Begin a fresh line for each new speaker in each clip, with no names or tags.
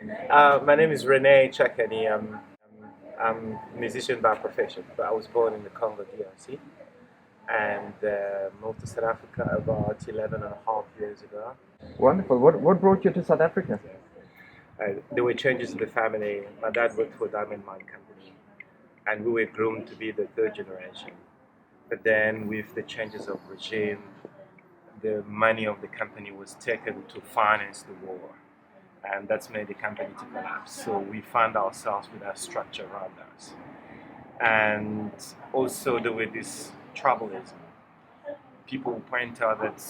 My name is Rene Chakani. I'm a musician by profession, but I was born in the Congo DRC and moved to South Africa about 11 and a half years ago.
Wonderful. What brought you to South Africa?
There were changes in the family. My dad worked for a diamond mine company, and we were groomed to be the third generation. But then, with the changes of regime, the money of the company was taken to finance the war, and that's made the company to collapse. So we found ourselves with that structure around us. And also there were this tribalism. People point out that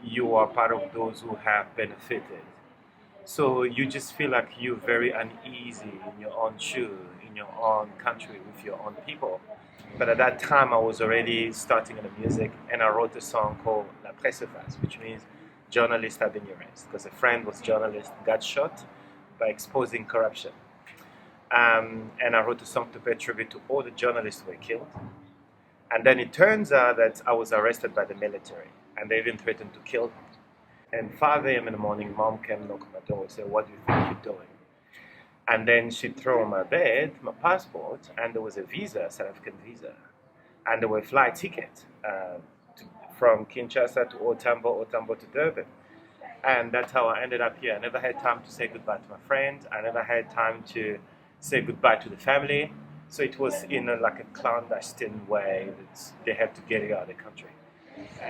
you are part of those who have benefited. So you just feel like you're very uneasy in your own shoe, in your own country, with your own people. But at that time, I was already starting in the music, and I wrote a song called La Presse Face, which means journalists have been erased, because a friend was journalist, got shot by exposing corruption. And I wrote a song to pay tribute to all the journalists who were killed. And then it turns out that I was arrested by the military, and they even threatened to kill me. And 5 a.m. in the morning, mom came knock on my door and said, "What do you think you're doing?" And then she threw on my bed my passport, and there was a visa, South African visa, and there were flight tickets from Kinshasa to Otambo to Durban. And that's how I ended up here. I never had time to say goodbye to my friends. I never had time to say goodbye to the family. So it was in like a clandestine way that they had to get it out of the country.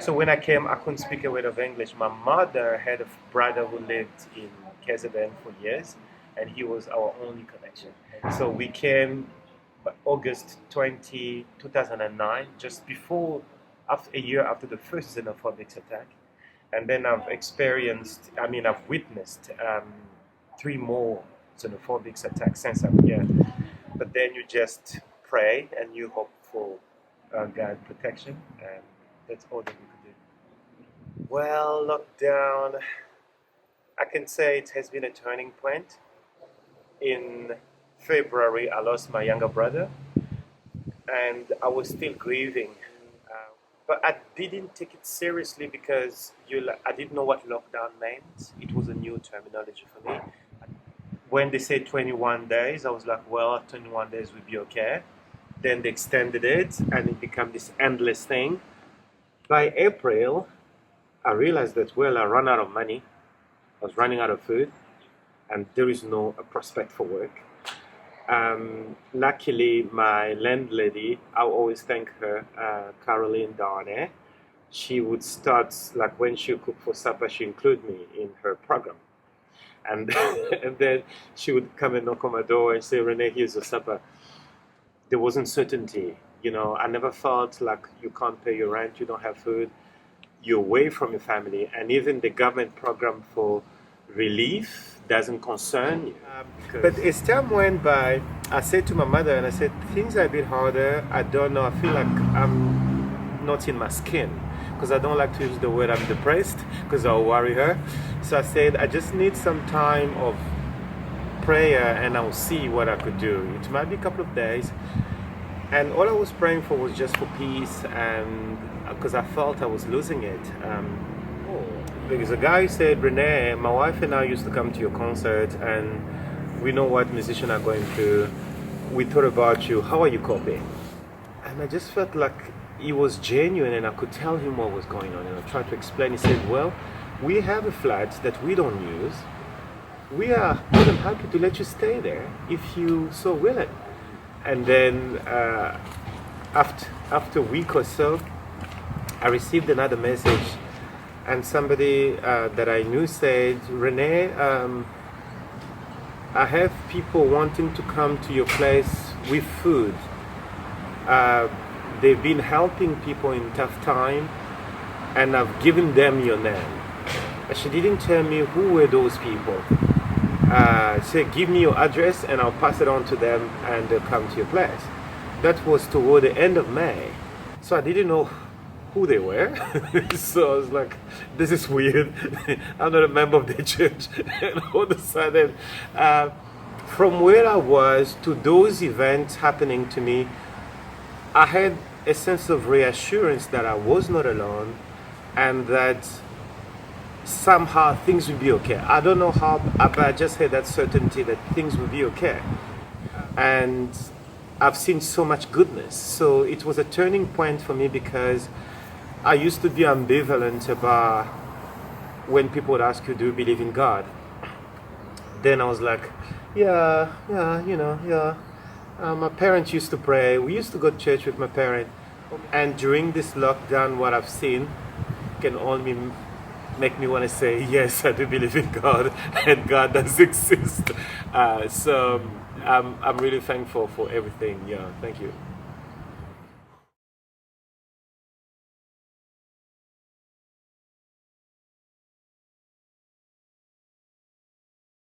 So when I came, I couldn't speak a word of English. My mother had a brother who lived in KZN for years, and he was our only connection. So we came by August 2009, just before, after a year after the first xenophobic attack. And then I've witnessed three more xenophobic attacks since I'm here. But then you just pray and you hope for God protection, and that's all that we could do. Well, lockdown, I can say it has been a turning point. In February, I lost my younger brother, and I was still grieving. But I didn't take it seriously because I didn't know what lockdown meant. It was a new terminology for me. When they said 21 days, I was like, well, 21 days would be okay. Then they extended it, and it became this endless thing. By April, I realized that, well, I ran out of money. I was running out of food, and there is no prospect for work. Luckily, my landlady, I always thank her, Caroline Rene. She would start, like when she would cook for supper, she include me in her program. And, and then she would come and knock on my door and say, "Rene, here's your supper." There wasn't certainty. I never felt like you can't pay your rent, you don't have food, you're away from your family, and even the government program for relief doesn't concern you. But as time went by, I said to my mother, and I said, things are a bit harder. I don't know. I feel like I'm not in my skin, because I don't like to use the word I'm depressed, because I'll worry her. So I said, I just need some time of prayer, and I'll see what I could do. It might be a couple of days. And all I was praying for was just for peace, and because I felt I was losing it. Because a guy said, "Rene, my wife and I used to come to your concert, and we know what musicians are going through. We thought about you. How are you coping?" And I just felt like he was genuine, and I could tell him what was going on. And I tried to explain. He said, "Well, we have a flat that we don't use. We are more than happy to let you stay there if you so willing." And then after a week or so, I received another message, and somebody that I knew said, "Rene, I have people wanting to come to your place with food. They've been helping people in tough time, and I've given them your name." But she didn't tell me who were those people. She said, "Give me your address and I'll pass it on to them, and they'll come to your place." That was toward the end of May. So I didn't know who they were. So I was like, this is weird. I'm not a member of the church. And all of a sudden, from where I was to those events happening to me, I had a sense of reassurance that I was not alone, and that somehow things will be okay. I don't know how, but I just had that certainty that things will be okay. And I've seen so much goodness. So it was a turning point for me because I used to be ambivalent about when people would ask you, do you believe in God? Then I was like, yeah, yeah. My parents used to pray. We used to go to church with my parents. And during this lockdown, what I've seen can only make me want to say, yes, I do believe in God, and God does exist. So I'm really thankful for everything. Yeah, thank you.